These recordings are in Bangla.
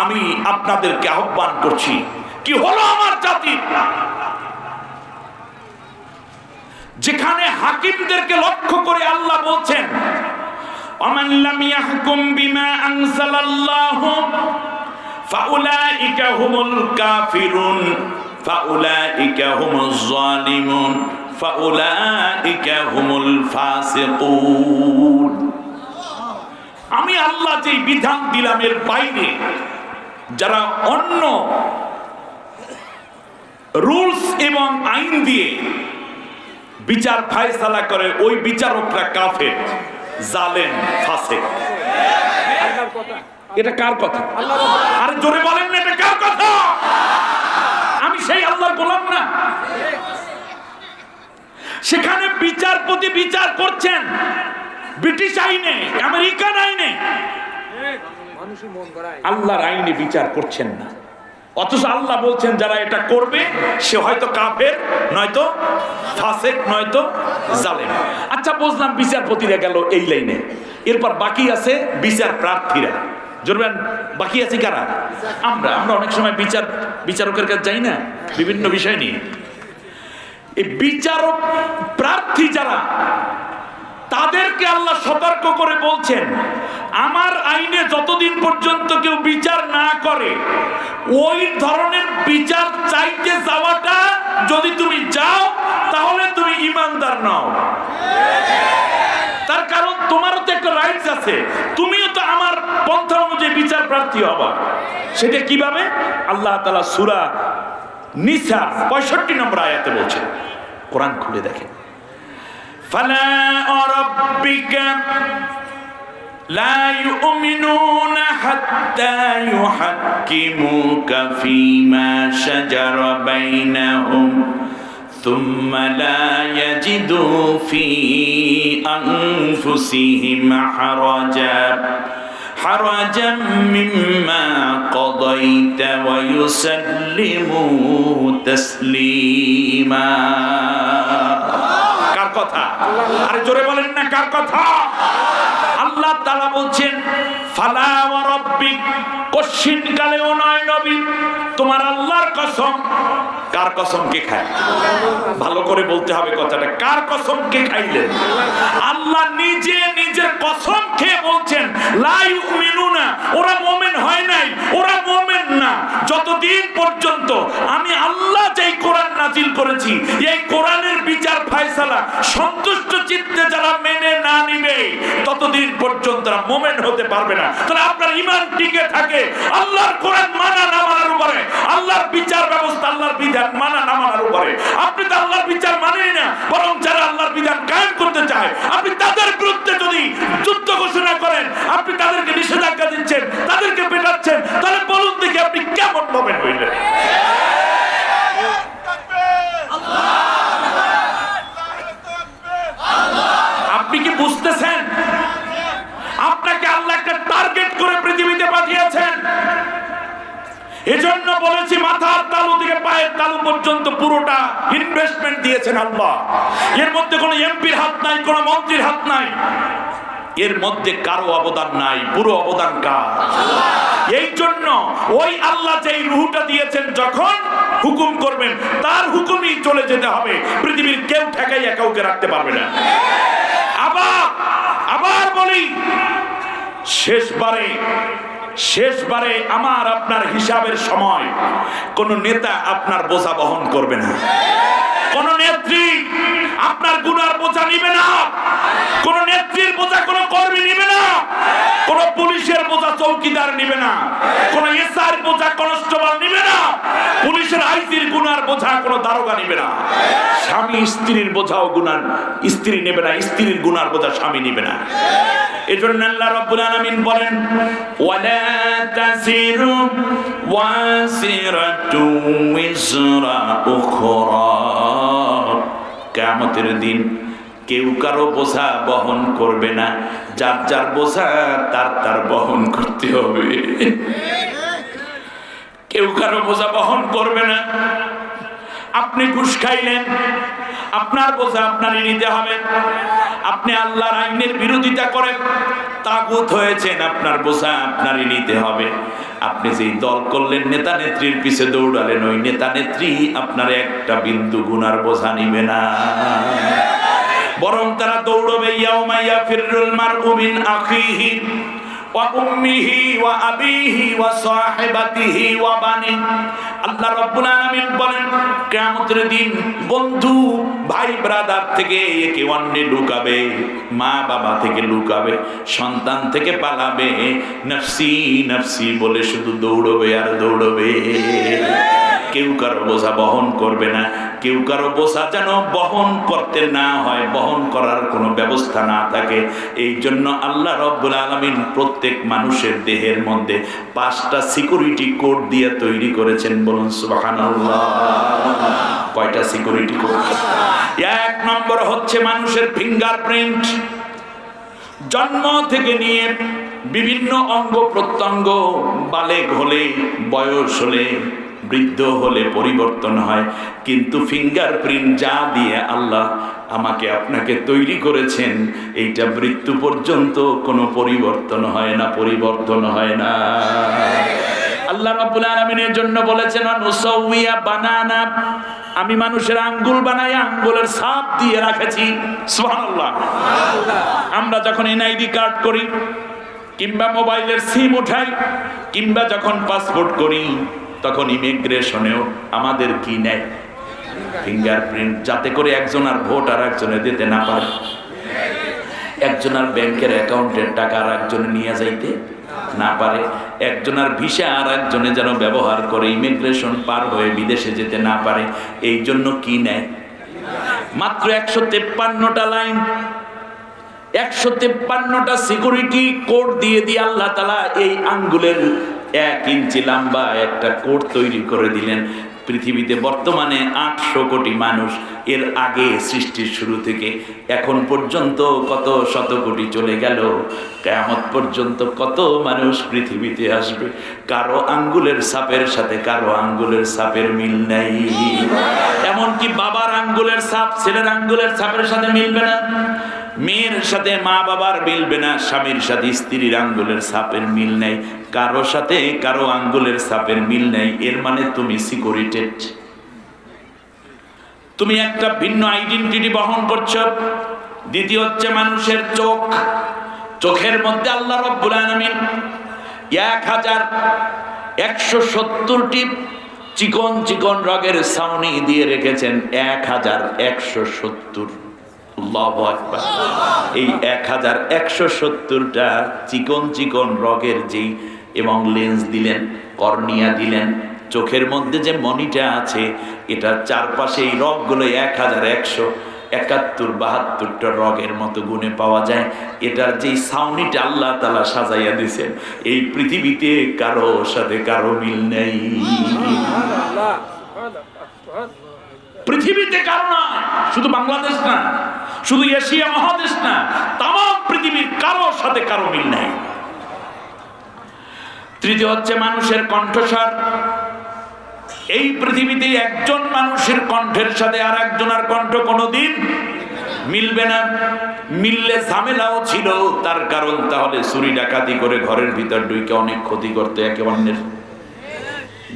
আমি আপনাদেরকে আহ্বান করছি, কি হলো আমার জাতি, যেখানে হাকিমদেরকে লক্ষ্য করে আল্লাহ বলছেন ومن لم يحكم بما أنزل الله فأولئك هم الكافرون فأولئك هم الظالمون فأولئك هم الفاسقون। আমি আল্লাহ যে বিধান দিলাম এর বাইরে যারা অন্য রুলস এবং আইন দিয়ে বিচার ফায়সালা করে ওই বিচারকরা কাফের, জালেম, ফাসিক। এটা কার কথা? আরে জোরে বলেন না, এটা কার কথা? আমি সেই আল্লাহর গোলাম না? সেখানে বিচারপতি বিচার করছেন ব্রিটিশ আইনে, আমেরিকান আইনে, আল্লাহর আইনে বিচার করছেন না। অথচ আল্লাহ বলছেন যারা এটা করবে সে হয়তো কাফের, নয়তো ফাসিক, নয়তো জালেম। আচ্ছা বুঝলাম বিচারপতিরা গেল এই লাইনে, এরপর বাকি আছে বিচার প্রার্থীরা। জোরবেন, বাকি আছে কারা? আমরা অনেক সময় বিচারকের কাছে যাই না বিভিন্ন বিষয় নিয়ে। এই বিচারক প্রার্থী যারা, তাদেরকে আল্লাহ সতর্ক করে বলছেন আমার আইনে যতদিন পর্যন্ত কেউ বিচার না করে ওই ধরনের বিচার চাইতে যাওয়াটা যদি তুমি যাও তাহলে তুমি ঈমানদার নও। তার কারণ তোমারও তো একটা রাইটস আছে, তুমিও তো আমার পন্থা অনুযায়ী বিচার প্রার্থী হবা। সেটা কিভাবে? আল্লাহ তাআলা সূরা নিসা 65 নম্বর আয়াতে বলছেন, কোরআন খুলে দেখেন, ফালা রাব্বিকা লা ইউমিনুনা হাত্তা ইউহাক্কিমুকা ফীমা শাজারা বাইনাহুম থুম্মা লা ইয়াজিদু ফী আনফুসিহিম হারাজাম মিম্মা কাদাইতা ওয়া ইউসাল্লিমু তাসলিমা। কার কথা? আরে জোরে বলেন না, কার কথা? আল্লাহ তাআলা বলছেন ফালা ওয়া রাব্বিক, কশিন কালেও নয় নবী, তোমার আল্লাহর কসম। কার কসম কে খায়? ভালো করে বলতে হবে কথাটা, কার কসম কে খাইলেন? আল্লাহ নিজে নিজের কসম খেয়ে বলছেন লা ইউমিনুনা, ওরা মুমিন হয় নাই, ওরা মুমিন না যতদিন পর্যন্ত আমি আল্লাহ যেই কোরআন নাজিল করেছি এই কোরআনের বিচার ফায়সালা সন্তুষ্ট চিত্তে যারা মেনে না নিবে ততদিন পর্যন্ত তারা মুমিন হতে পারবে না। তাহলে আপনার ঈমান টিকে থাকে আল্লাহর কোরআন মানা না মানার উপরে, আল্লাহর বিচার ব্যবস্থা, আল্লাহর বিধান মানা না মানার উপরে। আপনি তো আল্লাহর বিচার মানেন না, বরং যারা আল্লাহর বিধান কায়েম করতে চায় আপনি তাদের বিরুদ্ধে যদি যুদ্ধ ঘোষণা করেন, আপনি তাদেরকে নিষেধাজ্ঞা দিচ্ছেন, তাদেরকে পেটাচ্ছেন, তাহলে বলুন দেখি আপনি কেমন মুমিন হইলেন? আপনি কি বুঝতেছেন? আপনাকে আল্লাহ একটা টার্গেট করে পৃথিবীতে পাঠিয়েছেন। এজন্য বলেছি মাথার তালু থেকে পায়ের তালু পর্যন্ত পুরোটা ইনভেস্টমেন্ট দিয়েছেন আল্লাহ। এর মধ্যে কোনো এমপির হাত নাই, কোনো মন্ত্রীর হাত নাই, এর মধ্যে কারো অবদান নাই, পুরো অবদান কার? এই জন্য ওই আল্লাহ যেই রূহটা দিয়েছেন যখন হুকুম করবেন তার হুকুমই চলে যেতে হবে, পৃথিবীর কেউ ঠেকাইয়া কাউকে রাখতে পারবে না। আবার বলি, শেষবারে আমার আপনার হিসাবের সময় কোন নেতা আপনার বোঝা বহন করবে না, কোন নেত্রী আপনার গুনার বোঝা নিবে না, কোন নেত্রীর বোঝা কোন কর্মী নিবে না, কোন পুলিশের বোঝা চৌকিদার নিবে না, কোন এসআর বোঝা কনস্টেবল নিবে না, পুলিশের আইজির গুনার বোঝা কোন দারোগা নিবে না, স্বামী স্ত্রীর বোঝাও গুনার স্ত্রী নেবে না, স্ত্রীর গুনার বোঝা স্বামী নিবে না। এজন্য আল্লাহ রাব্বুল আলামিন বলেন ওয়ালা তাসিরু ওয়াসিরাতু উযরা উখরা, কিয়ামতের দিন কেউ কারো বোঝা বহন করবে না, যার যার বোঝা তার বহন করতে হবে। কেউ কারো বোঝা বহন করবে না। আপনি ঘুষ খাইলেন, আপনার বোঝা আপনারই নিতে হবে। আপনি আল্লাহর আইনের বিরোধিতা করেন, তাগুত হয়েছেন, আপনার বোঝা আপনারই নিতে হবে। আপনি যেই দল করলেন, নেতা নেত্রীর পিছে দৌড়ালেন, ওই নেতা নেত্রী আপনার একটা বিন্দু গুনার বোঝা নিবে না, বরং তারা দৌড়বে ইয়াউমা ইয়াফিরুল মারউ মিন আখিহি ওয়া উম্মিহি ওয়া আবিহি ওয়া সাহিবাতিহি ওয়া বানি। আল্লাহ রাব্বুল আলামিন বলেন, কিয়ামতের দিন বন্ধু ভাই ব্রাদার থেকে একে অন্যে লুকাবে, মা বাবা থেকে লুকাবে, সন্তান থেকে পালাবে, নফসি নফসি বলে শুধু দৌড়বে আর দৌড়বে। কেউ কারো বোঝা বহন করবে না, কেউ কারো বোঝা যেন বহন করতে না হয়, বহন করার কোনো ব্যবস্থা না থাকে। এই জন্য আল্লাহ রাব্বুল আলামিন প্রত্যেক মানুষের দেহের মধ্যে 5টা সিকিউরিটি কোড দিয়ে তৈরি করেছেন। বলুন সুবহানাল্লাহ। কয়টা সিকিউরিটি কোড? 1 নম্বর হচ্ছে মানুষের ফিঙ্গারপ্রিন্ট। জন্ম থেকে নিয়ে বিভিন্ন অঙ্গ প্রত্যঙ্গ, বালেগ হলে, বয়স হলে, বৃদ্ধ হলে পরিবর্তন হয়, কিন্তু ফিঙ্গারপ্রিন্ট যা দিয়ে আল্লাহ আমাকে আপনাকে তৈরি করেছেন, এইটা মৃত্যু পর্যন্ত কোনো পরিবর্তন হয় না, পরিবর্তন হয় না। আল্লাহ রাব্বুল আলামিনের জন্য বলেছেন, নুসাউইয়া বানানা, আমি মানুষের আঙ্গুল বানাই, আঙ্গুলের ছাপ দিয়ে রাখেছি। সুবহানাল্লাহ। আমরা যখন এনআইডি কার্ড করি, কিংবা মোবাইলের সিম উঠাই, কিংবা যখন পাসপোর্ট করি, তখন ইমিগ্রেশনেও আমাদের কি নেয়? ফিঙ্গারপ্রিন্ট, যাতে করে একজন আর ভোট আর একজনে দিতে না পারে, একজনের ব্যাংকের অ্যাকাউন্টের টাকা আর একজনে নিয়ে যাইতে না পারে, একজনের ভিসা আর একজনে যেন ব্যবহার করে ইমিগ্রেশন পার হয়ে বিদেশে যেতে না পারে। এই জন্য কি নেয়? মাত্র 153টা লাইন, 153টা সিকিউরিটি কোড দিয়ে দিয়ে আল্লাহ তাআলা এই আঙ্গুলের 1 ইঞ্চি লম্বা একটা কোড তৈরি করে দিলেন। পৃথিবীতে বর্তমানে 800 কোটি মানুষ, এর আগে সৃষ্টির শুরু থেকে এখন পর্যন্ত কত শত কোটি চলে গেল, কিয়ামত পর্যন্ত কত মানুষ পৃথিবীতে আসবে, কারো আঙ্গুলের ছাপের সাথে কারো আঙ্গুলের ছাপের মিল নাই। এমনকি বাবার আঙ্গুলের ছাপ ছেলের আঙ্গুলের ছাপের সাথে মিলবে না, মেয়ের সাথে মা বাবার মিলবে না, স্বামীর সাথে স্ত্রীর আঙ্গুলের ছাপের মিল নেই, কারো সাথে কারো আঙ্গুলের ছাপের মিল নেই। এর মানে তুমি সিকিউরিটেড, তুমি একটা ভিন্ন আইডেন্টিটি বহন করছো। দ্বিতীয় হচ্ছে মানুষের চোখ। চোখের মধ্যে আল্লাহ রাব্বুল আলামিন 1170টি চিকন চিকন রগের ছাউনি দিয়ে রেখেছেন। 1170। আল্লাহু আকবার। এই 1170টা চিকন চিকন রগের যেই এবং লেন্স দিলেন, কর্নিয়া দিলেন, চোখের মধ্যে যে মনিটা আছে, এটার চারপাশে এই রগগুলো 1171-72টা রগের মতো গুণে পাওয়া যায়। এটার যেই ছাউনিটা আল্লাহ তাআলা সাজাইয়া দিয়েছেন, এই পৃথিবীতে কারো সাথে কারো মিল নেই। পৃথিবীতে কারো না, শুধু বাংলাদেশ না, শুধু এশিয়া মহাদেশ না, তাম পৃথিবীর কারো সাথে কারো মিল নাই। তৃতীয় হচ্ছে মানুষের কণ্ঠস্বর। এই পৃথিবীতে একজন মানুষের কণ্ঠের সাথে আর একজনের কণ্ঠ কোনোদিন মিলবে না। মিললে ঝামেলাও ছিল, তার কারণ তাহলে চুরি ডাকাতি করে ঘরের ভিতর ঢুকে অনেক ক্ষতি করতে একে অন্যের।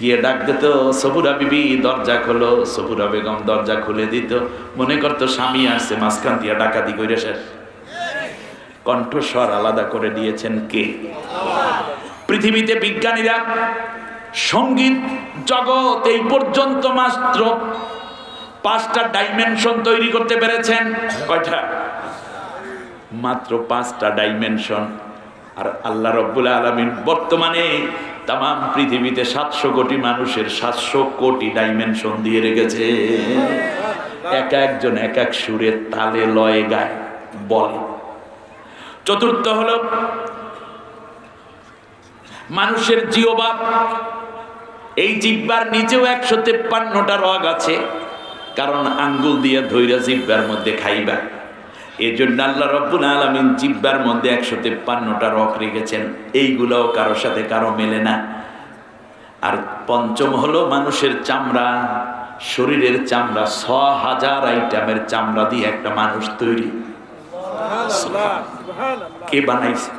গিয়ে ডাক দিত, সবুরা বিবি দরজা খোলো, সবুরা বেগম দরজা খুলে দিত, মনে করতো স্বামী আসছে, মাঝখান দিয়া ডাকাতি করে শেষ। কণ্ঠস্বর আলাদা করে দিয়েছেন কে? পৃথিবীতে বিজ্ঞানীরা সঙ্গীত জগৎ এই পর্যন্ত মাত্র 5টা ডাইমেনশন তৈরি করতে পেরেছেন। কয়টা? মাত্র 5টা ডাইমেনশন। আর আল্লাহ রাব্বুল আলামিন বর্তমানে তাম পৃথিবীতে 700 কোটি মানুষের 700 কোটি ডাইমেনশন দিয়ে রেখেছে। এক একজন এক এক সুরের তালে লয়ে গায় বলে। চতুর্থ হলো মানুষের জিহ্বা। এই জিহ্বার নিচেও 153টা রগ আছে, কারণ আঙ্গুল দিয়ে ধইরা জিহ্বার মধ্যে খাইবা। এই জন্য আল্লাহ রাব্বুল আলামিন জিহ্বার মধ্যে 153টা রগ রেখেছেন। এইগুলোও কারোর সাথে কারো মেলে না। আর পঞ্চম হলো মানুষের চামড়া, শরীরের চামড়া। 6000 আইটেমের চামড়া দিয়ে একটা মানুষ তৈরি। কে বানাইছে?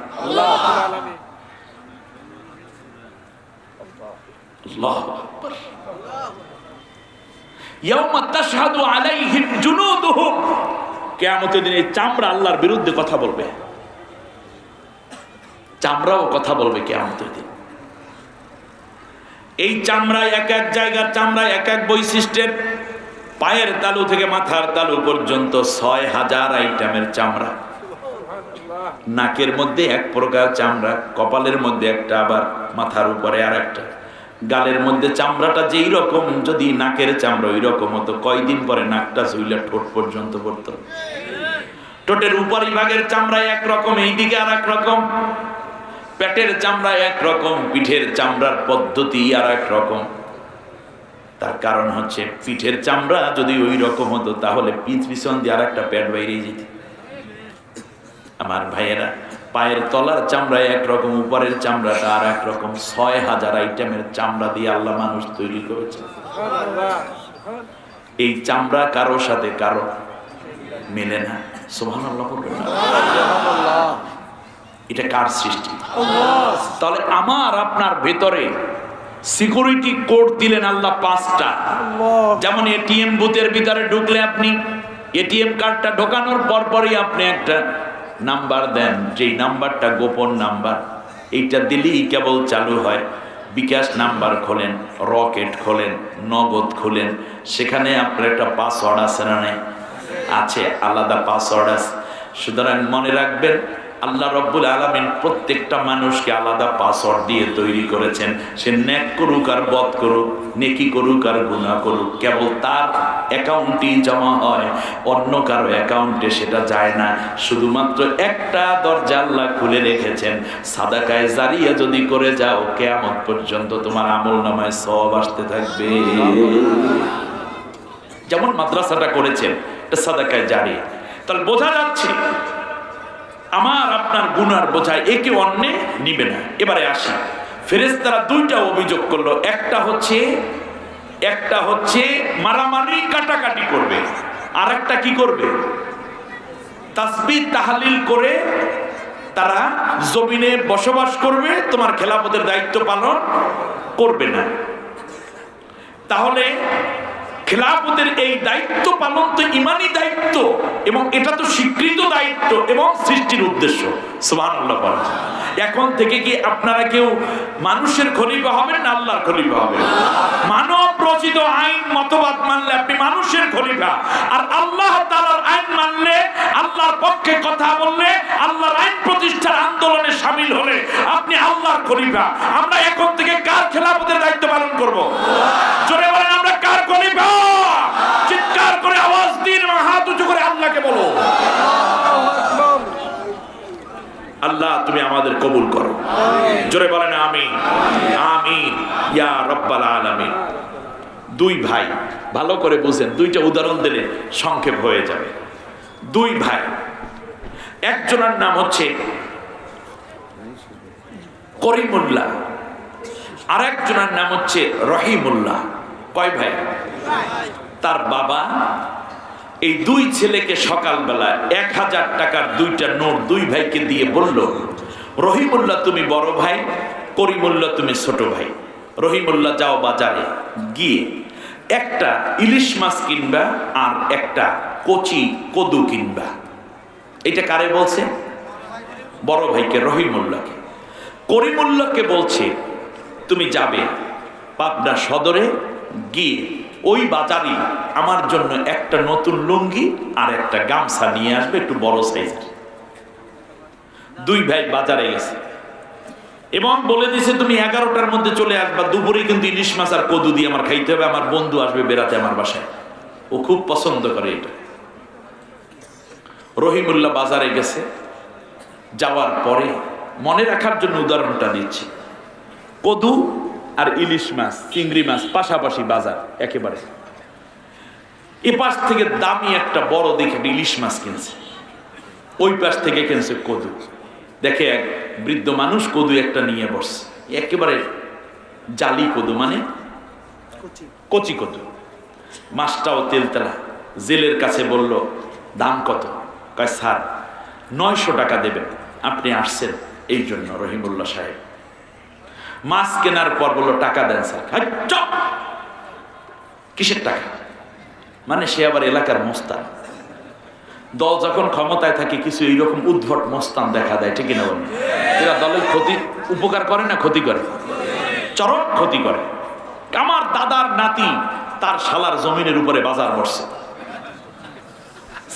আল্লাহু আকবার। ইয়াউমা তাশহাদু আলাইহিম জুনুদুহুম, কিয়ামতের দিনে চামড়া আল্লাহর বিরুদ্ধে কথা বলবে, চামড়াও কথা বলবে কিয়ামতের দিন। এই চামড়ায় এক এক জায়গার চামড়ায় এক এক বৈশিষ্ট্যের, পায়ের তালু থেকে মাথার তালু পর্যন্ত ৬,০০০ আইটেমের চামড়া। নাকের মধ্যে এক প্রকার চামড়া, কপালের মধ্যে একটা, আবার মাথার উপরে আর একটা, গালের মধ্যে চামড়াটা যেই রকম, যদি নাকের চামড়া ওই রকম হতো, কয়দিন পরে নাকটা ঝুইলা ঠোঁট পর্যন্ত পড়তো। ঠোঁটের উপরি ভাগের চামড়া একরকম, এইদিকে আর এক রকম, পেটের চামড়া একরকম, পিঠের চামড়ার পদ্ধতি আর এক রকম। তার কারণ হচ্ছে পিঠের চামড়া যদি ওই রকম হতো তাহলে পিছন দিয়ে আর একটা পেট বাইরে যেত। আমার ভাইয়েরা, পায়ের তলার চামড়া একরকম, উপরের চামড়াটা আর এক রকম। ৬,০০০ আইটেমের চামড়া দিয়ে আল্লাহ মানুষ তৈরি করেছে। এই চামড়া কারো সাথে কারো মেলে না। সুবহানাল্লাহ বলবেন না? এটা কার সৃষ্টি? তাহলে আমার আপনার ভেতরে সিকিউরিটি কোড দিলেন আল্লাহ ৫টা। যেমন এটিএম বুথের ভিতরে ঢুকলে আপনি এটিএম কার্ডটা ঢোকানোর পরপরই আপনি একটা নাম্বার দেন, যেই নাম্বারটা গোপন নাম্বার, এইটা দিলেই কেবল চালু হয়। বিকাশ নাম্বার খোলেন, রকেট খোলেন, নগদ খোলেন, সেখানে আপনার একটা পাসওয়ার্ড আছে না? নেই? আছে, আলাদা পাসওয়ার্ড আছে। সুতরাং মনে রাখবেন, আল্লাহ রব্বুল আলামিন প্রত্যেকটা মানুষকে আলাদা পাসওয়ার্ড দিয়ে তৈরি করেছেন। সে নেক করুক আর বদ করুক, নেকি করুক আর গুনাহ করুক, কেবল তার অ্যাকাউন্টেই জমা হয়, অন্য কারো অ্যাকাউন্টে সেটা যায় না। শুধুমাত্র একটা দরজা আল্লাহ খুলে রেখেছেন, সাদাকায়ে জারিয়া যদি করে যাও কিয়ামত পর্যন্ত তোমার আমলনামায় সওয়াব আসতে থাকবে। যেমন মাদ্রাসাটা করেছেন, এটা সাদাকায়ে জারিয়া। তাহলে বোঝা যাচ্ছে আমার আপনার গুনার বোঝায় একে অন্যে নিবে না। এবারে আসি, ফেরেশতারা দুইটা অভিযোগ করলো। একটা হচ্ছে মারামারি কাটাকাটি করবে, আর একটা কি করবে? তাসবিহ তাহলিল করে তারা জমিনে বসবাস করবে, তোমার খেলাফতের দায়িত্ব পালন করবে না। তাহলে খেলাফতের এই দায়িত্ব পালন তো ইমানি দায়িত্ব, এবং এটা তো স্বীকৃত দায়িত্ব এবং সৃষ্টির উদ্দেশ্য। সুবহানাল্লাহ বলেন। এখন থেকে কি আপনারা কেউ মানুষের খলিফা হবেন না আল্লাহর খলিফা হবেন? মানব রচিত আইন মতবাদ মানলে আপনি মানুষের খলিফা, আর আল্লাহ তাআলার আইন মানলে, আল্লাহর পক্ষে কথা বললে, আল্লাহর আইন প্রতিষ্ঠার আন্দোলনে শামিল হলে আপনি আল্লাহর খলিফা। আমরা এখন থেকে কার খেলাফতের দায়িত্ব পালন করব? জোরে বলেন, আমরা কার খলিফা? চিৎকার করে আওয়াজ দিন, হাত উঁচু করে আল্লাহকে বলো। আল্লাহ তুমি আমাদের কবুল করো। জোরে বলেন আমিন, আমিন ইয়া রাব্বাল আলামিন। দুই ভাই, ভালো করে বুঝেন, দুইটা উদাহরণ দিলে সংক্ষেপ হয়ে যাবে। দুই ভাই, একজনের নাম হচ্ছে করিমুল্লাহ, আর একজনের নাম হচ্ছে রহিমুল্লাহ। কয় ভাই? তার বাবা এই দুই ছেলেকে সকালবেলা ১,০০০ টাকার দুইটা নোট দুই ভাইকে দিয়ে বলল, রহিমুল্লাহ তুমি বড় ভাই, করিমুল্লাহ তুমি ছোট ভাই। রহিমুল্লাহ যাও বাজারে গিয়ে একটা ইলিশ মাছ কিনবা আর একটা কচি কদু কিনবা। এটা কারে বলছে? বড় ভাইকে, রহিমুল্লাহকে। করিমুল্লাহকে বলছে তুমি যাবে পাবনা সদরে গিয়ে ওই বাজারে আমার জন্য একটা নতুন লুঙ্গি আর একটা গামছা নিয়ে আসবে, একটু বড় সাইজের। দুই ভাই বাজারে গেছে এবং বলে দিছে তুমি 11টার মধ্যে চলে আসবা, দুপুরে কিন্তু ইলিশ মাছ আর কদু দিয়ে আমার খাইতে হবে, আমার বন্ধু আসবে বেড়াতে আমার বাসায়, ও খুব পছন্দ করে এটা। রহিমুল্লাহ বাজারে গেছে, যাওয়ার পরে মনে রাখার জন্য উদাহরণটা দিচ্ছি, কদু আর ইলিশ মাছ, চিংড়ি মাছ পাশাপাশি বাজার একেবারে। এ পাশ থেকে দামি একটা বড় দেখে ইলিশ মাছ কিনছে, ওই পাশ থেকে কিনছে কদু। দেখে এক বৃদ্ধ মানুষ কদু একটা নিয়ে বসছে, একেবারে জালি কদু, মানে কচি কদু, মাছটাও তেলতেলা। জেলের কাছে বলল দাম কত? কয় স্যার ৯০০ টাকা দেবেন, আপনি আসছেন এই জন্য রহিমুল্লাহ সাহেব। মাছ কেনার পর বললো টাকা দেন স্যার। চপ, কিসের টাকা? মানে সে আবার এলাকার মোস্তান। দল যখন ক্ষমতায় থাকে কিছু এইরকম উদ্ভট মোস্তান দেখা দেয়, ঠিক না বলেন? এরা দলের ক্ষতি উপকার করে না ক্ষতি করে? চরম ক্ষতি করে। আমার দাদার নাতি তার শালার জমিনের উপরে বাজার বসছে,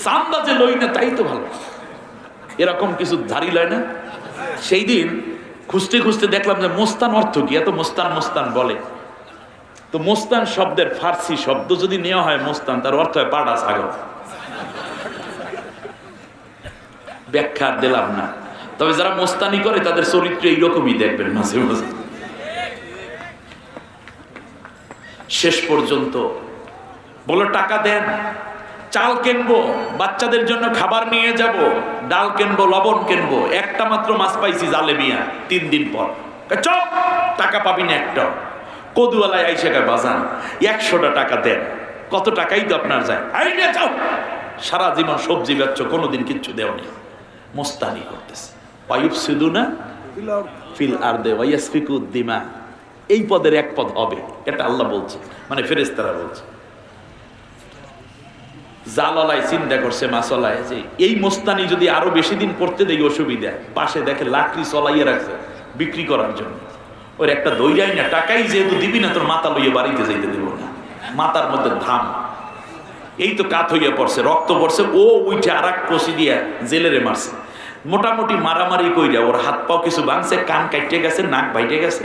চান্দা যে লই না তাই তো ভালো, এরকম কিছু ধারি লয় না। সেই দিন খুঁজতে খুঁজতে দেখলাম যে মোস্তান অর্থ কি, এত মোস্তান মোস্তান বলে। তো মোস্তান শব্দের ফার্সি শব্দ যদি নেওয়া হয় মোস্তান, তার অর্থ হয় পাড়া ছাগল। ব্যাখ্যা দিলাম না, তবে যারা মোস্তানি করে তাদের চরিত্র এইরকমই দেখবেন মাঝে মাঝে। শেষ পর্যন্ত বলো টাকা দেন, চাল কিনবো, বাচ্চাদের জন্য খাবার নিয়ে যাব, ডাল কিনবো, লবণ কিনবো, একটা মাত্র মাছ পাইছি জালে মিয়া 3 দিন পর। চপ, টাকা পাবি না একটা। কদুয়ালায় আইসা বাজান 100টা টাকা দেন। কত টাকাই তো আপনার যায়, আইডিয়া যাও। সারা জীবন সবজি বেচছো, কোনোদিন কিচ্ছু দেওনি। মোস্তানি করতেছে। ওয়ায়ুফসিদুনা ফিল আরদে ওয়ায়াসফিকুদ দিমা, এই পদের এক পদ হবে, এটা আল্লাহ বলছে, মানে ফেরেশতারা বলছে। জালালায় চিন্তা করছে মাসলায় যে এই মোস্তানি যদি আরো বেশি দিন করতে দেয় অসুবিধা। পাশে দেখে লাকড়ি চলাইয়ে রাখছে বিক্রি করার জন্য। ওর একটা দইরাই না, টাকাই যেহেতু দিবি না তোর মাথা লইয়ে বাড়িতে যাইতে দেব না। মাথার মধ্যে ধাম, এই তো কাত হইয়া পড়ছে, রক্ত পড়ছে। ও উঠে আর এক কষি দিয়া জেলেরে মারছে। মোটামুটি মারামারি কইরা ওর হাত পাও কিছু ভাঙছে, কান কাটতে গেছে, নাক ভাইটে গেছে।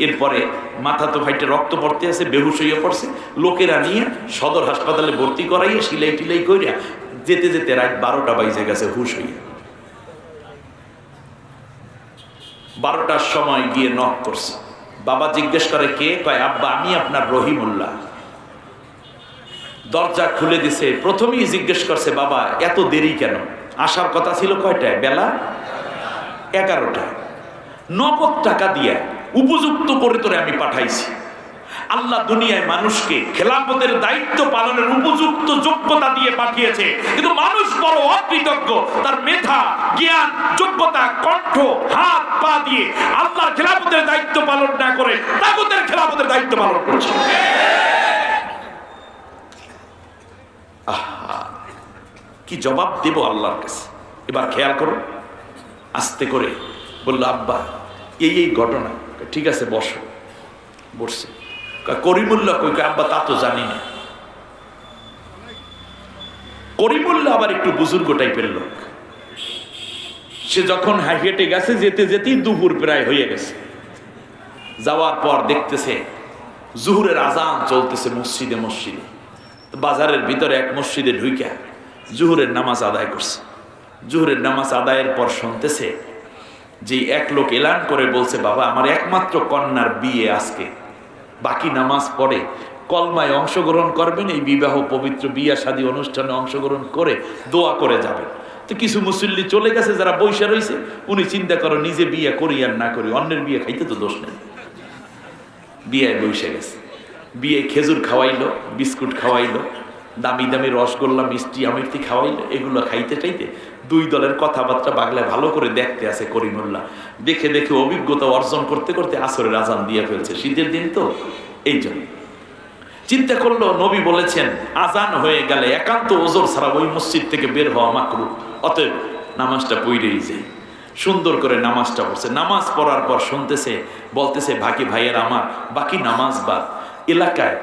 এরপরে মাথা তো ভাইটে রক্ত পড়তে আছে, বেহুশ হইয়া পড়ছে। লোকেরা নিয়ে সদর হাসপাতালে ভর্তি করাইয়া সিলাই টিলাই কইরা যেতে যেতে রাত 12টা বাজে গেছে হুশ হইয়া। 12টার সময় গিয়ে নক করছে। বাবা জিজ্ঞেস করে কে? কয় আব্বা আমি আপনার রহিমুল্লাহ। দরজা খুলে দিছে। প্রথমেই জিজ্ঞেস করছে বাবা এত দেরি কেন? আসার কথা ছিল কয়টায়? বেলা 11টায়। নগদ টাকা দিয়ে উপযুক্ত করে তোরে আমি পাঠাইছি। আল্লাহ দুনিয়ায় মানুষকে খেলাফতের দায়িত্ব পালনের উপযুক্ত যোগ্যতা দিয়ে পাঠিয়েছে, কিন্তু মানুষ বড় অকৃতজ্ঞ। তার মেধা, জ্ঞান, যোগ্যতা, কণ্ঠ, হাত পা দিয়ে আল্লাহর খেলাফতের দায়িত্ব পালন না করে তাগুতের খেলাফতের দায়িত্ব পালন করছে। কি জবাব দেব আল্লাহর কাছে? এবার খেয়াল করো। আস্তে করে বললো আব্বা এই এই ঘটনা। ঠিক আছে বসো। বসছে। করিমুল্লাহ কই? আব্বা তা তো জানি না। করিমুল্লাহ আবার একটু বুজুর্গ টাইপের লোক। সে যখন হেঁটে গেছে, যেতে যেতেই দুপুর প্রায় হয়ে গেছে। যাওয়ার পর দেখতেছে জুহুরের আজান চলতেছে মসজিদে মসজিদে। বাজারের ভিতরে এক মসজিদে ঢুইকা জুহুরের নামাজ আদায় করছে। জুহুরের নামাজ আদায়ের পর শুনতেছে যে এক লোক এলান করে বলছে বাবা আমার একমাত্র কন্যার বিয়ে আজকে, বাকি নামাজ পড়ে কলমায় অংশগ্রহণ করবেন, এই বিবাহ পবিত্র বিয়া শাদী অনুষ্ঠানে অংশগ্রহণ করে দোয়া করে যাবেন। তো কিছু মুসল্লি চলে গেছে যারা বৈশা রয়েছে। উনি চিন্তা করো নিজে বিয়ে করি আর না করি, অন্যের বিয়ে খাইতে তো দোষ নেই। বিয়ায় বৈশা গেছে। বিয়ে খেজুর খাওয়াইলো, বিস্কুট খাওয়াইলো, দামি দামি রসগোল্লা, মিষ্টি আমিরতি খাওয়াইলো। এগুলো খাইতে চাইতে দুই দলের কথাবার্তা বাংলায় ভালো করে দেখতে আছে করিমুল্লাহ। দেখে দেখে অভিজ্ঞতা অর্জন করতে করতে আসরের আজান দিয়ে ফেলছে। শীতের দিন তো, এই জন্য চিন্তা করলো নবী বলেছেন আজান হয়ে গেলে একান্ত ওজর ছাড়া ওই মসজিদ থেকে বের হওয়া মাকরুহ, অতএব নামাজটা পড়েই যায়। সুন্দর করে নামাজটা পড়ছে। নামাজ পড়ার পর শুনতেছে, বলতেছে বাকি ভাইয়ের আমার বাকি নামাজ বাদ এলাকায়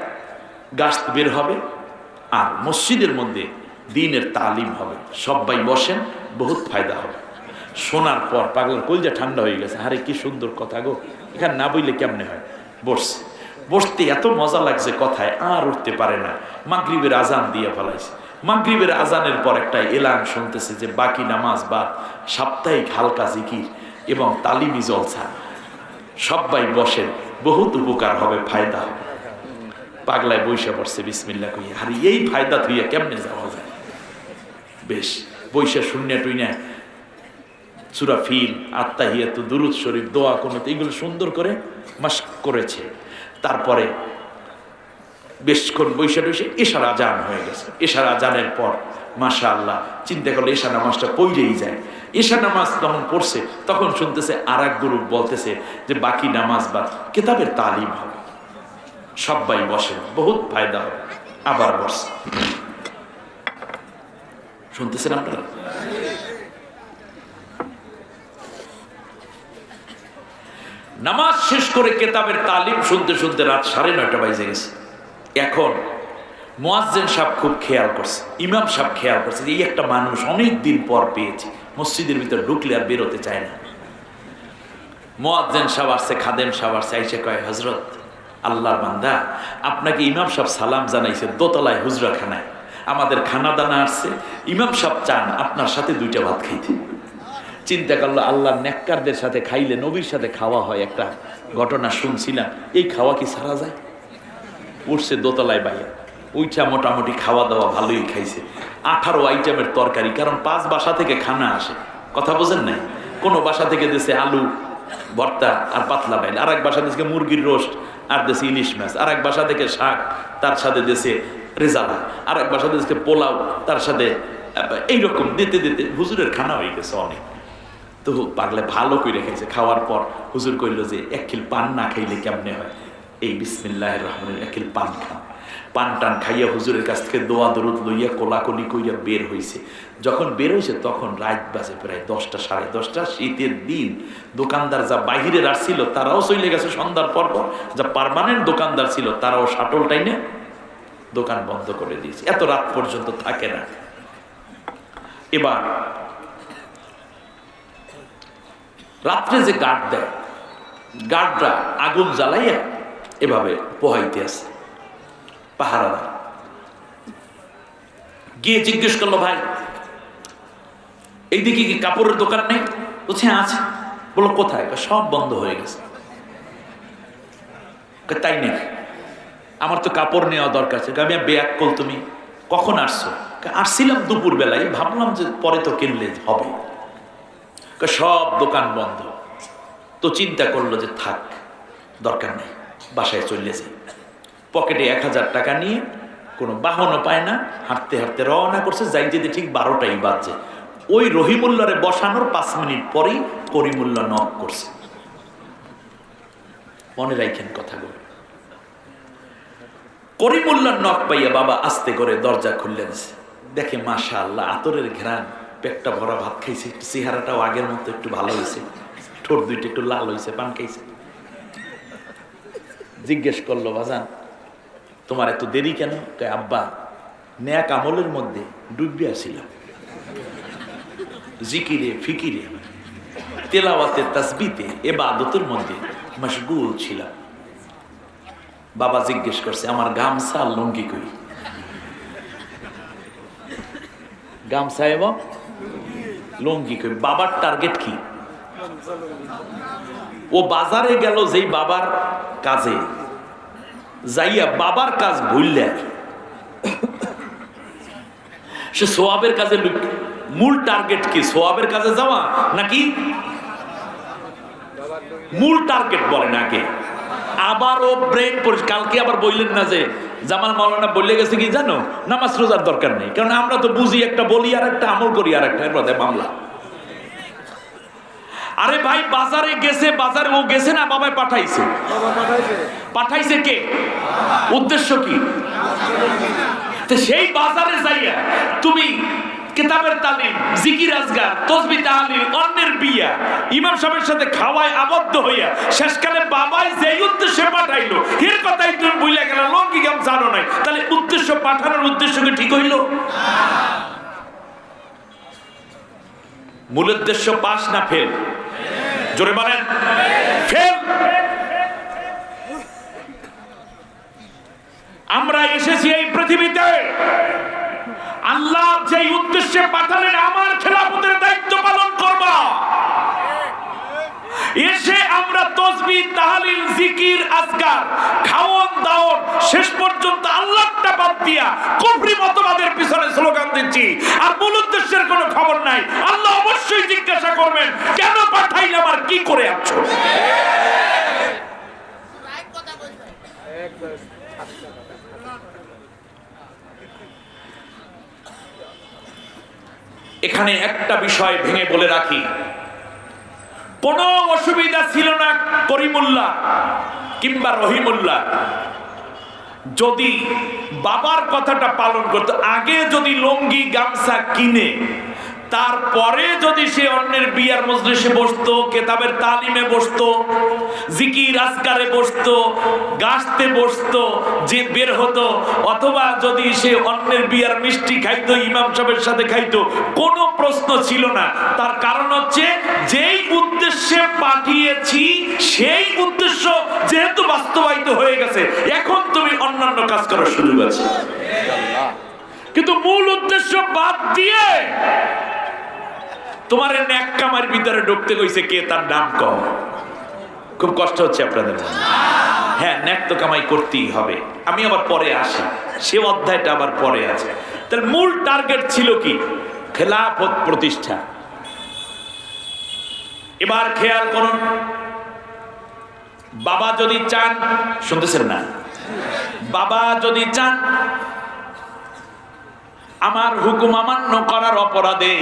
গাছ বের হবে আর মসজিদের মধ্যে দ্বীনের তালিম হবে, সবাই বসেন, বহুত ফায়দা হবে। শোনার পর পাগলের কলজা ঠান্ডা হয়ে গেছে। আরে কি সুন্দর কথা গো, এখানে না বইলে কেমনে হয়। বসছে। বসতে এত মজা লাগছে কথায়, আর উঠতে পারে না। মাগরিবের আজান দিয়ে ফেলাইছে। মাগরিবের আজানের পর একটা এলান শুনতেছে যে বাকি নামাজ বাদ সাপ্তাহিক হালকা জিকির এবং তালিমি জলসা, সবাই বসেন, বহুত উপকার হবে, ফায়দা হবে। পাগলায় বৈশা পড়ছে বিসমিল্লাহ কইয়া। আরে এই ফায়দা থইয়া কেমনে যাওয়া যায়? বেশ বৈশা শূন্য টুইনা সূরা ফিল, আত্তাহিয়াত, দুরূদ শরীফ, দোয়া কুনুত এগুলো সুন্দর করে মাশক করেছে। তারপরে বেশক্ষণ বৈশা টইসে এশার আজান হয়ে গেছে। এশার আজানের পর মাশাআল্লাহ চিন্তা করলে এশা নামাজটা পড়েই যায়। ঈশা নামাজ যখন পড়ছে তখন শুনতেছে আর এক গ্রুপ বলতেছে যে বাকি নামাজ বাদ কিতাবের তালিম হবে, সবাই বসে, বহুত ফায়দা হবে। আবার বসে, শুনতেছেন আপনারা? নামাজ শেষ করে কিতাবের তালিম শুনতে শুনতে রাত 9:30 বাজে গেছে। এখন মুয়াজ্জিন সাহেব খুব খেয়াল করছে, ইমাম সাহেব খেয়াল করছে যে এই একটা মানুষ অনেক দিন পর পেয়েছে, মসজিদের ভিতরে ঢুকলে আর বেরোতে চায় না। মুয়াজ্জিন সাহেব আসছে, খাদেম সাহেব আসছে, আইসে কয় হযরত আল্লাহর বান্দা, আপনাকে ইমাম সাহেব সালাম জানাইছে দোতলায় হুজরাখানায়, আমাদের খানা দানা আসছে, ইমাম সাহেব চান আপনার সাথে 2টা ভাত খাইতে। চিন্তা করলো আল্লাহর নেককারদের সাথে খাইলে নবীর সাথে খাওয়া হয়, একটা ঘটনা শুনছিলাম, এই খাওয়া কি সারা যায়? উঠছে দোতলায় বাইরে, ওইটা মোটামুটি খাওয়া দাওয়া ভালোই খাইছে। 18 আইটেমের তরকারি, কারণ 5 বাসা থেকে খানা আসে, কথা বোঝেন নাই? কোনো বাসা থেকে দিয়েছে আলু ভর্তা আর পাতলা বাইল, আর এক বাসা থেকে মুরগির রোস্ট আর দেশে ইলিশ মাছ, আর এক বাসা থেকে শাক, তার সাথে দেশে রেজালা, আর এক বাসা থেকে পোলাও, তার সাথে এইরকম দিতে দিতে হুজুরের খানা হয়ে গেছে অনেক। তো পাগলে ভালো করে রেখেছে। খাওয়ার পর হুজুর কইল যে 1 খিল পান না খাইলে কেমনে হয়, এই বিসমিল্লাহির রহমানির 1 খিল পান খান। পান টান খাইয়া হুজুরের কাছ থেকে দোয়া দরুদ লইয়া কোলাকুলি কইয়া বের হয়েছে। যখন বের হয়েছে তখন রাত বাজে প্রায় 10টা, 10:30। শীতের দিন, দোকানদার যা বাহিরের আসছিল তারাও চলে গেছে সন্ধ্যার পর পর, যা পার্মানেন্ট দোকানদার ছিল তারাও শাটল টাইনে দোকান বন্ধ করে দিয়েছে, এত রাত পর্যন্ত থাকে না। এবার রাত্রে যে গার্ড দেয়, গার্ডরা আগুন জ্বালাইয়া এভাবে পোহাইতে আছে, পাহারাদার গিয়ে জিজ্ঞেস করলো, ভাই এইদিকে কি কাপড়ের দোকান নেই? বলছে আছে। বললো কোথায়? সব বন্ধ হয়ে গেছে। তাই নাকি? আমার তো কাপড় নেওয়া দরকার ছিল। আমি বেয়াক্কল, তুমি কখন আসছো? আসছিলাম দুপুর বেলায়, ভাবলাম যে পরে তো কিনলে হবে। সব দোকান বন্ধ। তো চিন্তা করলো যে থাক, দরকার নেই, বাসায় চলে যাই। পকেটে 1000 টাকা নিয়ে, কোনো বাহনও পায় না, হাঁটতে হাঁটতে রওনা করছে। যাই যেতে ঠিক 12টাই বাজছে। ওই রহিমুল্লাহরে বসানোর 5 মিনিট পরেই করিমুল্লাহ নক করছে। মনে রাখেন কথাগুলো। করিমুল্লাহ নক পাইয়া বাবা আস্তে করে দরজা খুললে দিছে। দেখে মাশাআল্লাহ আতরের ঘ্রাণ, পেটটা ভরা ভাত খাইছে, চেহারাটাও আগের মতো একটু ভালো হয়েছে, ঠোঁট 2টা একটু লাল হয়েছে, পান খাইছে। জিজ্ঞেস করলো, বাজান তোমার এত দেরি কেন? আব্বা নেক আমলের মধ্যে ডুবে আসিলাম, জিকিরে ফিকিরে তেলাওয়াতে তাসবিতে ইবাদতের মধ্যে মশগুল ছিলাম। বাবা জিজ্ঞেস করছে, আমার গামছা আর লুঙ্গি কই? গামছা এবং লুঙ্গি কই? বাবার টার্গেট কি? ও বাজারে গেল যেই বাবার কাজে, যাইয়া বাবার কাজ ভুললে সে সোয়াবের কাজে। মূল টার্গেট কি? সোয়াবের কাজে যাওয়া নাকি মূল টার্গেট? বলেন আগে। আবার ও ব্রেন কালকে আবার বললেন না যে জামাল মাওলানা বললে গেছে কি জানো, নামাজ রোজার দরকার নেই, কারণ আমরা তো বুঝি একটা বলি আর একটা আমল করি আর একটা, এর মধ্যে মামলা। আরে ভাই বাজারে গেছে, বাজারে ও গেছে না বাবাই পাঠাইছে? পাঠাইছে কে? উদ্দেশ্য কি? তো সেই বাজারে যাইয়া তুমি কিতাবের তালিম, জিকির আজগার, তাসবিহ তাহলিল, অন্যের বিয়া, ইমাম সাহেবের সাথে খাওয়ায় আবদ্ধ হইয়া শেষকালে বাবাই যেই উদ্দেশ্যে পাঠাইলো এর কথাই তুমি ভুলে গেলে, লৌকিক জানো নাই, তাহলে উদ্দেশ্য পাঠানোর উদ্দেশ্য কি ঠিক হইল? মূল উদ্দেশ্য পাস না ফেল? জোরে বলেন ফেল। আমরা এসেছি এই পৃথিবীতে আল্লাহ যেই উদ্দেশ্যে পাঠালেন, আমার খেলাফতের দায়িত্ব পালন করবা। এসে আমরা তাসবিহ তাহলিল জিকির আজকার খাওয়ান দাওয়ান শেষ পর্যন্ত আল্লাহটা বাদ দিয়া কুফরি মতবাদের পিছনে স্লোগান দিচ্ছি, আর মূল উদ্দেশ্যের কোনো খবর নাই। আল্লাহ অবশ্যই জিজ্ঞাসা করবেন, কেন পাঠাইলাম আর কি করে আছো? এখানে একটা বিষয় ভেঙে বলে রাখি, কোনো অসুবিধা ছিল না করিমুল্লাহ কিংবা রহিমুল্লাহ যদি বাবার কথাটা পালন করতো। আগে যদি লুঙ্গি গামছা কিনে তারপরে যদি সে অন্যের বিয়ার মজলিসে বসতো, কেতাবের তালিমে বসতো, জিকির আজকারে বসতো, গাছতে বসতো, যে বের হতো, অথবা যদি সে অন্যের বিয়ার মিষ্টি খাইতো, ইমাম সাহেবের সাথে খাইতো, কোনো প্রশ্ন ছিল না। তার কারণ হচ্ছে যেই উদ্দেশ্যে পাঠিয়েছি সেই উদ্দেশ্য যেহেতু বাস্তবায়িত হয়ে গেছে, এখন তুমি অন্যান্য কাজ করার সুযোগ আছে। কিন্তু মূল উদ্দেশ্য বাদ দিয়ে তোমার নেক কামার ভিতরে ঢুকতে কইছে কে, তার নাম কম। খুব কষ্ট হচ্ছে আপনাদের। হ্যাঁ, নেক তো কামাই করতেই হবে। আমি আবার পরে আসি, সে অধ্যায়টা আবার পরে আছে। তার মূল টার্গেট ছিল কি? খেলাফত প্রতিষ্ঠা। এবার খেয়াল করুন, বাবা যদি চান, শুনতেছেন না, বাবা যদি চান আমার হুকুম অমান্য করার অপরাধে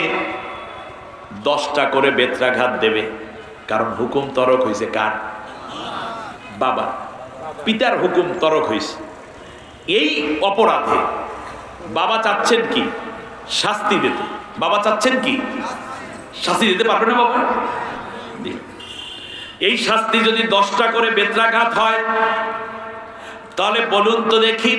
10টা করে বেত্রাঘাত দেবে। কারণ হুকুম তরক হয়েছে কার? বাবা। পিতার হুকুম তরক হয়েছে। এই অপরাধে বাবা চাচ্ছেন কি? শাস্তি দিতে। বাবা চাচ্ছেন কি? শাস্তি দিতে পারবে না বাবা? এই শাস্তি যদি 10টা করে বেত্রাঘাত হয়, তাহলে বলুন তো দেখি,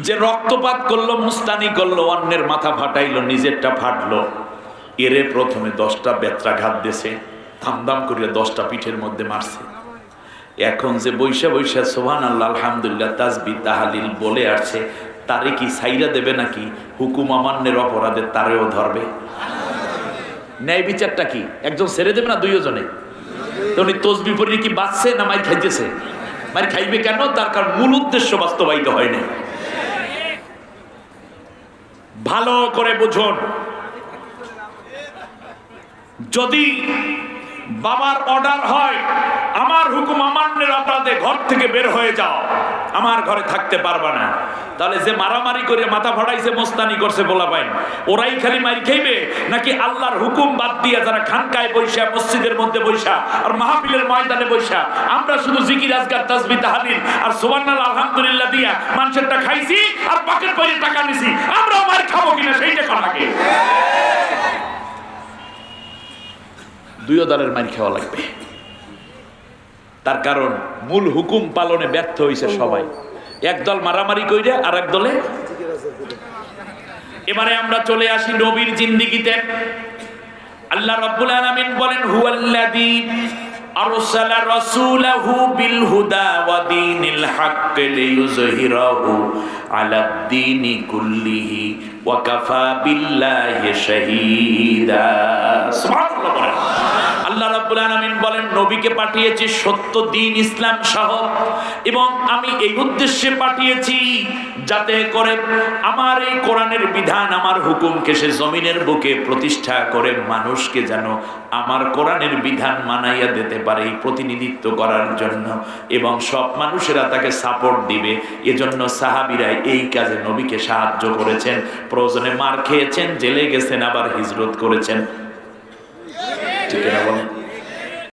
যে রক্তপাত করলো, মুস্তানি করলো, অন্যের মাথা ফাটাইলো, নিজেরটা ফাটলো, এরে প্রথমে 10টা বেত্রাঘাত দিয়েছে, থামদাম করিয়া 10টা পিঠের মধ্যে মারছে। এখন যে বৈশা বৈশা সুবহানাল্লাহ আলহামদুলিল্লাহ তাসবিহ তাহলিল বলে আসছে, তারে কি ছাইরা দেবে নাকি হুকুম অমান্যের অপরাধে তারেও ধরবে? ন্যায় বিচারটা কি? একজন ছেড়ে দেবে না দুইজনে? তো উনি তসবিহ পড়ে কি বাঁচছে না মাইর খাইতেছে? মাইর খাইবে কেন? তার কারণ মূল উদ্দেশ্য বাস্তবায়িত হয় না। ভালো করে বুঝুন, যদি বাবার অর্ডার হয় আমার হুকুম অমান্যের অপরাধে ঘর থেকে বের হয়ে যাও, আমার ঘরে থাকতে পারবা না, তাহলে যে মারামারি করে মাথা ফাটাইছে, মোস্তানি করছে বলা পাই, ওরাই খালি মার খাইবে নাকি আল্লাহর হুকুম বাদ দিয়ে যারা খানকায় বৈশা, মসজিদের মধ্যে বৈশা আর মাহফিলের ময়দানে বৈশা আমরা শুধু জিকির আজকার তাসবিহ তাহলিল আর সুবহানাল্লাহ আলহামদুলিল্লাহ দিয়া মানুষেরটা খাইছি আর পকেট পরে টাকা নিছি, আমরাও মার খাবো কিনা সেইটা কথা? দুইও দলের মার খাওয়া লাগবে। তার কারণ মূল হুকুম পালনে ব্যর্থ হয়েছে সবাই। একদল মারামারি কইরে আর এক দলে। এবারে আমরা চলে আসি নবীর জিন্দেগিতে। আল্লাহ রাব্বুল আলামিন বলেন, হুয়াল্লাযী আরসালা রাসূলাহু বিল হুদা ওয়া দীনিল হক লিইয়ুযহিরাহু আলাদ-দীনি কুল্লিহি ওয়া কাফা বিল্লাহি শাহীদা। সুবহানাল্লাহ। আল্লাহ রাব্বুল আলামিন বলেন, নবীকে পাঠিয়েছি সত্য দ্বীন ইসলাম সহ, এবং আমি এই উদ্দেশ্যে পাঠিয়েছি যাতে করে আমার এই কোরআনের বিধান, আমার হুকুমকে সে জমিনের বুকে প্রতিষ্ঠা করে মানুষকে যেন আমার কোরআনের বিধান মানাইয়া দিতে পারে, এই প্রতিনিধিত্ব করার জন্য, এবং সব মানুষেরা তাকে সাপোর্ট দিবে। এজন্য সাহাবীরা এই কাজে নবীকে সাহায্য করেছেন, প্রয়োজনে মার খেয়েছেন, জেলে গেছেন, আবার হিজরত করেছেন। ঠিক না বলেন?